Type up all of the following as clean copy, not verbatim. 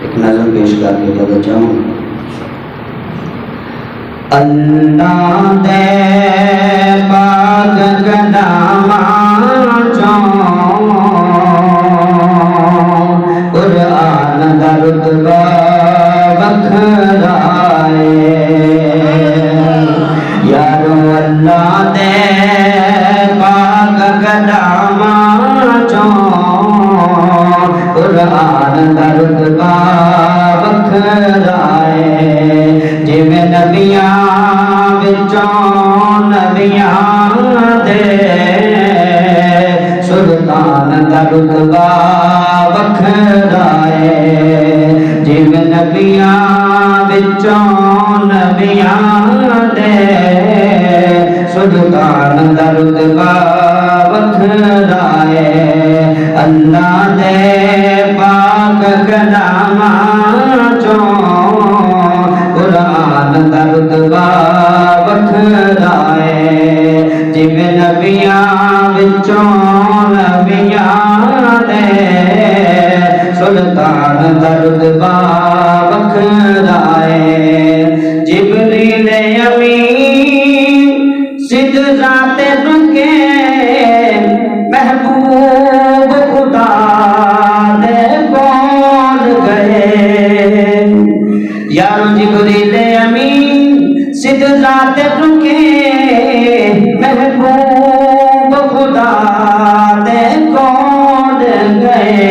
ایک نظم پیش کر کے اجازت چاہوں. اللہ دے پاک کلام چوں قرآن دا رتبہ وکھرا ہے. یارو اللہ دے پاک کلام چوں قرآن دا رتبہ وکھرا ہے. جویں نبیاں وچوں نبیاں دے سلطان دا رتبہ وکھرا ہے. جویں نبیاں وچوں نبیاں دے سلطان دا رتبہ وکھرا ہے. اللہ دے پاک کلام چوں قرآن دا رتبہ وکھرا ہے. جویں نبیاں وچوں نبیاں دے سلطان دا رتبہ وکھرا ہے. جبریل امین سدرہ تے رکے محبوب خدا دے کول گئے. یارو جبریل امین سدرہ تے رکے محبوب خدا دے کول گئے.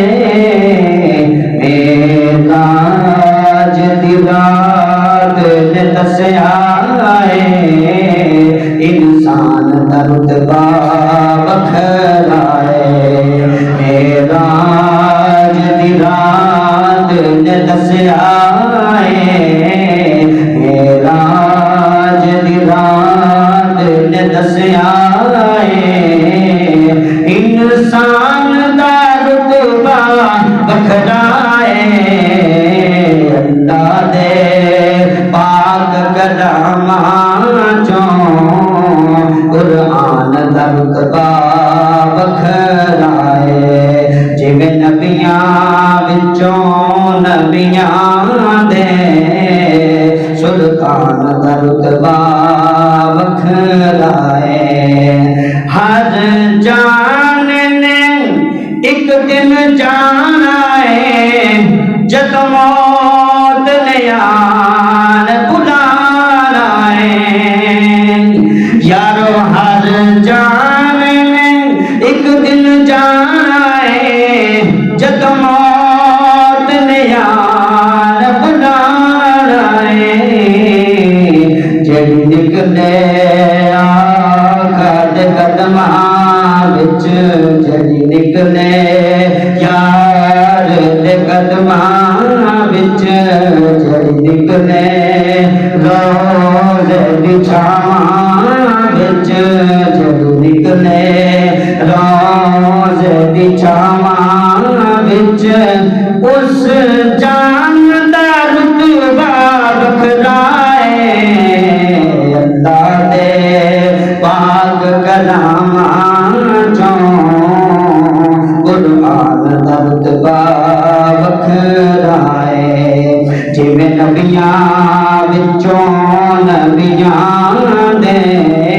معراج دی رات نے دسیا ہے انسان دا رتبہ وکھرا ہے. معراج دی رات نے دسیا ہے معراج دی رات نے دسیا ہے انسان دا رتبہ وکھرا ہے. اللہ دے پاک کلام چوں قرآن دا رتبہ وکھرا ہے. جویں نبیاں وچوں نبیاں دے سلطان دا رتبہ وکھرا ہے. ہر جان نے ایک دن جانا ہے جد موت نے آن بلانا ہے. یارو ہر جان نے ایک دن جانا ہے جد موت نے آن بلانا ہے. جڑی نکلے آقا دے قدماں وچ جڑی نکلے یار دے قدماں وچ جڑی نکلے روزے دی چھاواں وچ جڑی نکلے روزے دی چھاواں وچ اس جان دا رتبہ وکھرا ہے. اللہ دے پاک کلام چوں قرآن دا رتبہ وکھرا ہے. جویں نبیاں وچوں نبیاں دے